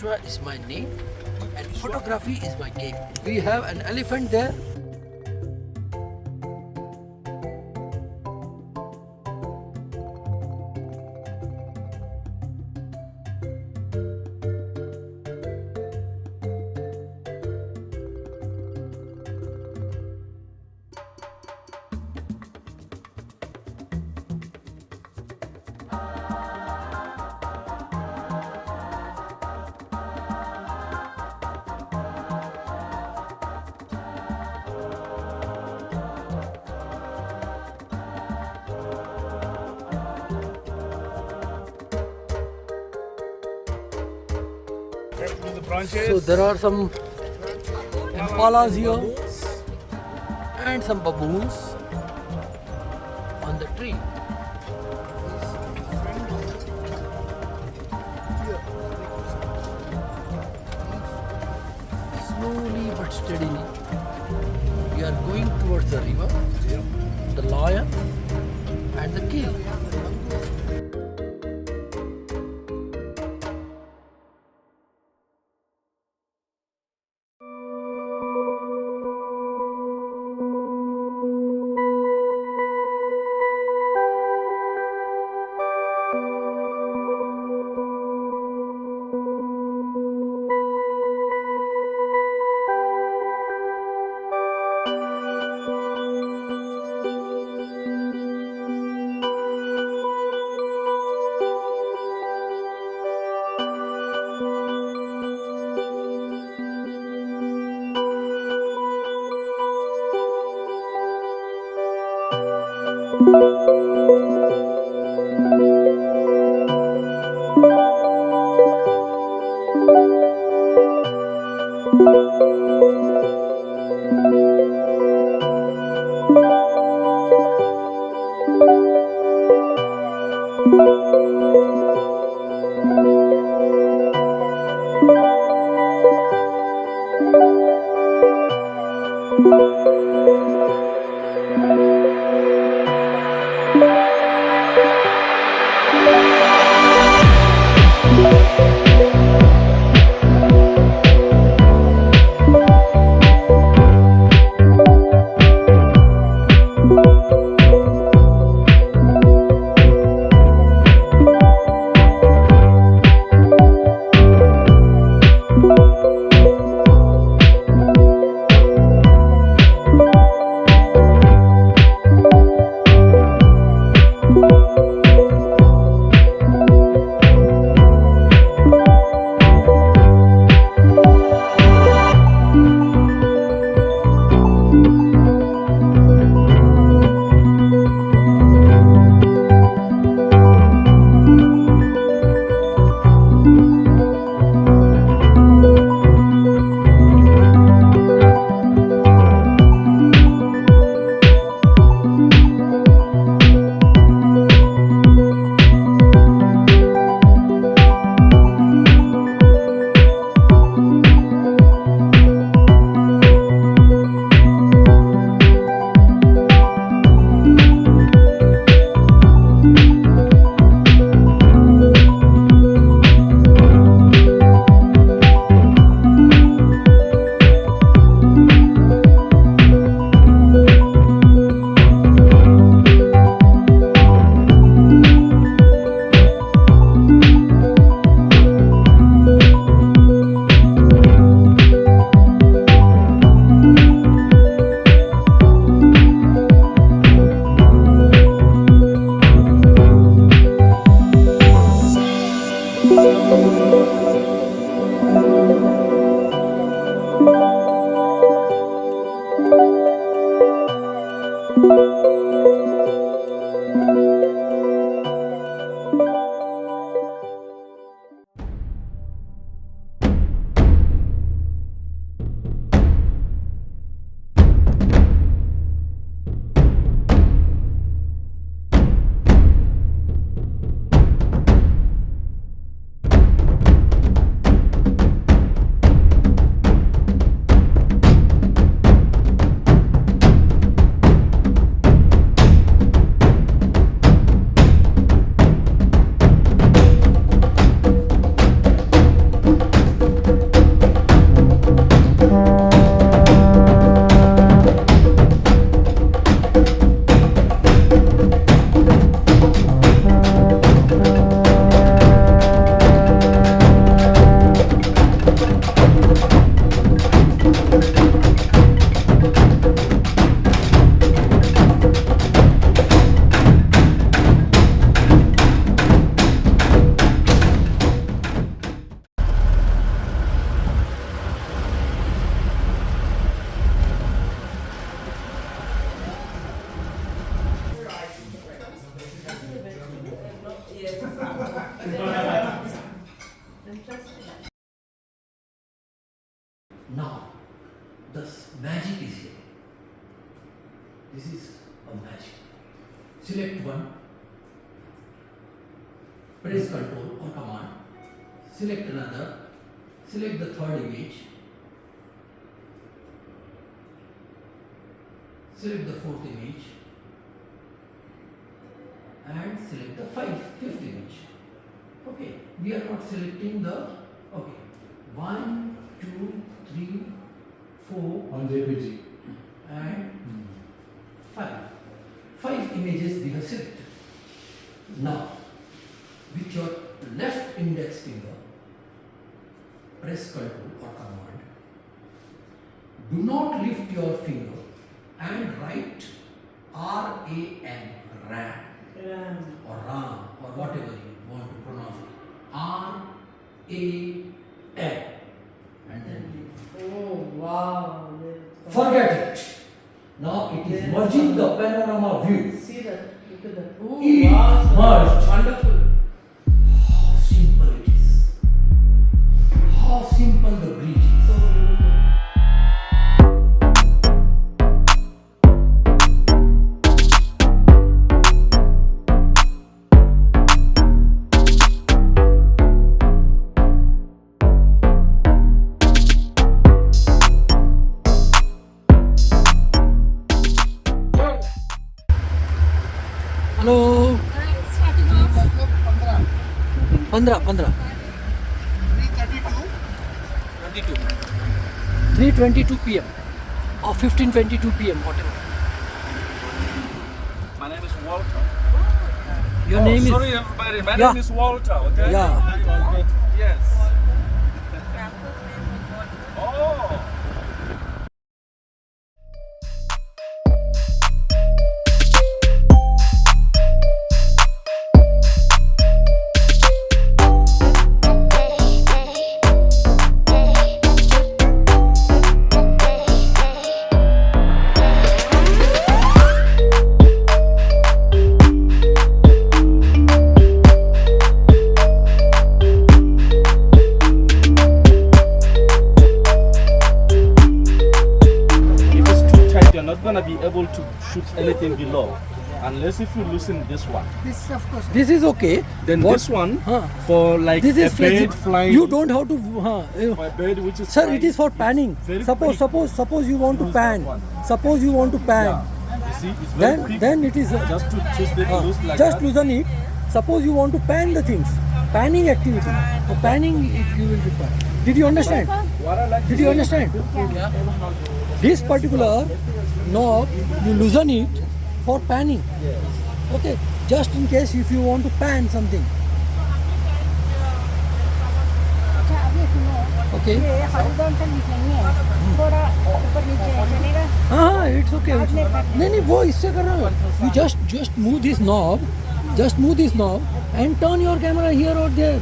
Joshua is my name and photography is my game. We have an elephant there. So there are some impalas here and some baboons on the tree. Slowly but steadily we are going towards the river, the lion and the kill. select one, press Ctrl or Command, select another, select the third image, select the fourth image, and select the fifth image. Okay, we are not selecting the, okay, 1, 2, 3, 4 on JPG and 5. 5 images we have selected. Now, with your left index finger, press Ctrl or Command. Do not lift your finger and write RAM, or Ram, or whatever you want to pronounce it. RAM, and then leave. Oh wow! Forget it. Now it is merging the panorama view. See that? Look at that. Oh It wow! merged. Wonderful. How simple it is. How simple the bridge is. So beautiful. Hello. 15. 3:22 p.m. or 15:22 p.m. whatever. My name is Walter. Your name is. Sorry, everybody. My Yeah. name is Walter. Okay. Yeah. Yes. Oh. You're not gonna be able to shoot anything below unless if you loosen this one. This is okay. Then What- this one Huh. for like This a is bird flexible. flying. You don't have to. for a bird which is Sir, flying. it is for panning. Very Suppose you want to Use that pan. one. Suppose you want to pan. You see, it's very quick. Then it is. Just to twist it loose like Just that. loosen it. Suppose you want to pan the things. Panning activity. For panning, you will require. Did you understand? What I like Did you understand? This particular knob, you loosen it for panning. Okay. Just in case if you want to pan something. Okay. हाँ it's okay. नहीं वो इससे कर रहा हूँ. You just move this knob, and turn your camera here or there,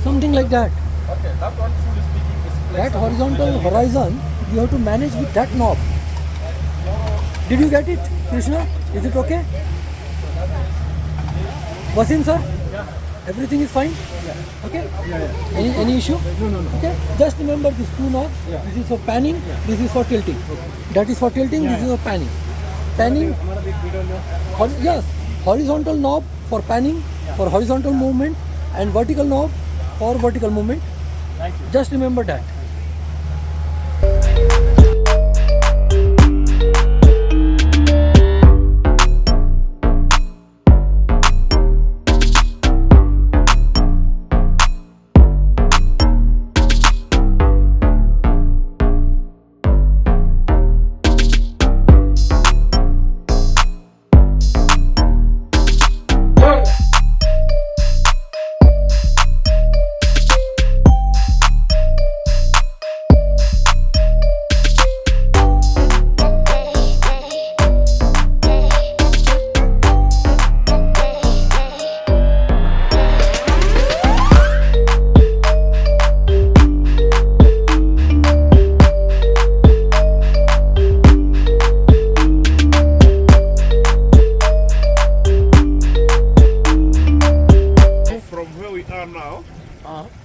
something like that. Okay, that one truly speaking is flexible. That horizontal horizon you have to manage with that knob. Did you get it, Krishna? Is it okay? Wasim sir? Everything is fine? Okay? Any issue? No. Okay? Just remember these two knobs. This is for panning, this is for tilting. That is for tilting, this is for panning. Panning, yes, horizontal knob for panning, for horizontal movement, and vertical knob for vertical movement. Just remember that.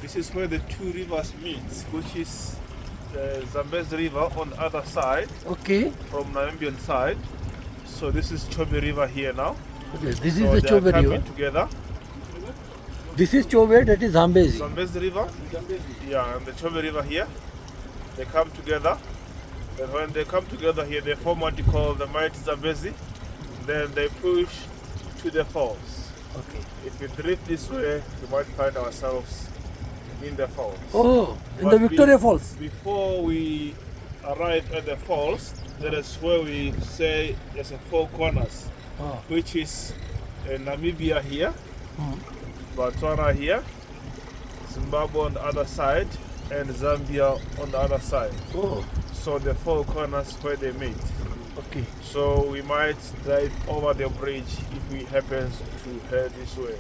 This is where the two rivers meet, which is the Zambezi River on the other side, Okay. from Namibian side. So this is Chobe River here now. Okay, this So is the they are Chobe coming River. together. This is Chobe, that is Zambezi. Zambezi River. Yeah, and the Chobe River here. They come together. And when they come together here, they form what you call the mighty Zambezi. Then they push to the falls. Okay. If we drift this way, we might find ourselves in the falls. Oh, in But the Victoria Falls. Before we arrive at the falls, that is where we say there's a four corners, Oh. which is Namibia here, Botswana here, Zimbabwe on the other side, and Zambia on the other side. Oh, So the four corners where they meet. okay. So we might drive over the bridge if we happen to head this way.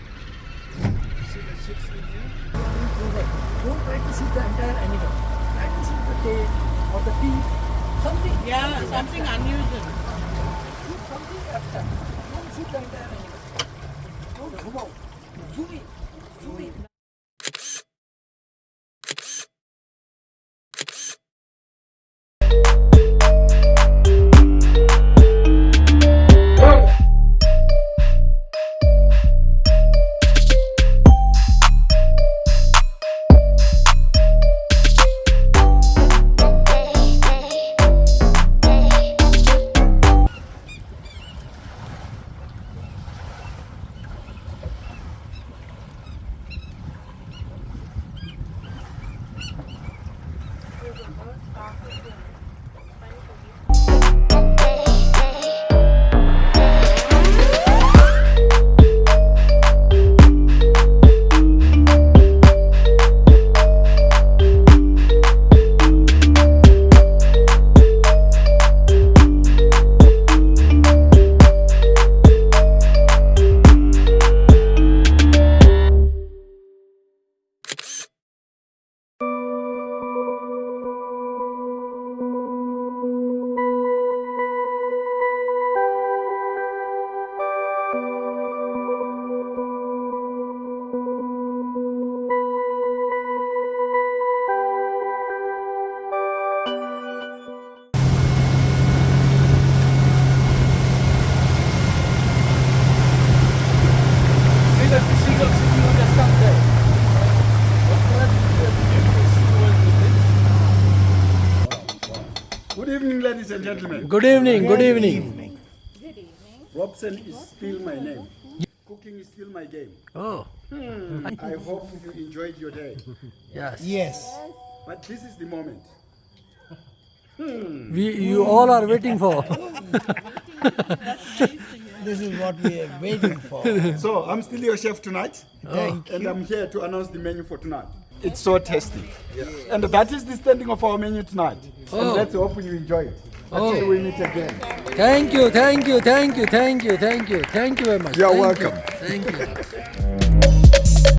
See the chicks in here? Don't try to shoot the entire animal. Try to shoot the tail or the teeth. Something. Yeah, something unusual. Shoot something abstract. Don't shoot the entire animal. Don't zoom out. Zoom in. Zoom in. See the seagulls sitting on the stump there. Good evening, ladies and gentlemen. Good evening. Good evening. Robson is still my name. Cooking is still my game. Oh, I hope you enjoyed your day. yes. Yes, But this is the moment. You all are waiting for. this is what we are waiting for. So, I'm still your chef tonight. Thank And I'm here to announce the menu for tonight. It's so tasty. And that is the standing of our menu tonight. Oh. And let's hope you enjoy it. Until we meet again. Thank you, thank you, thank you, thank you, thank you, thank you very much. You're Thank you. welcome. Thank you.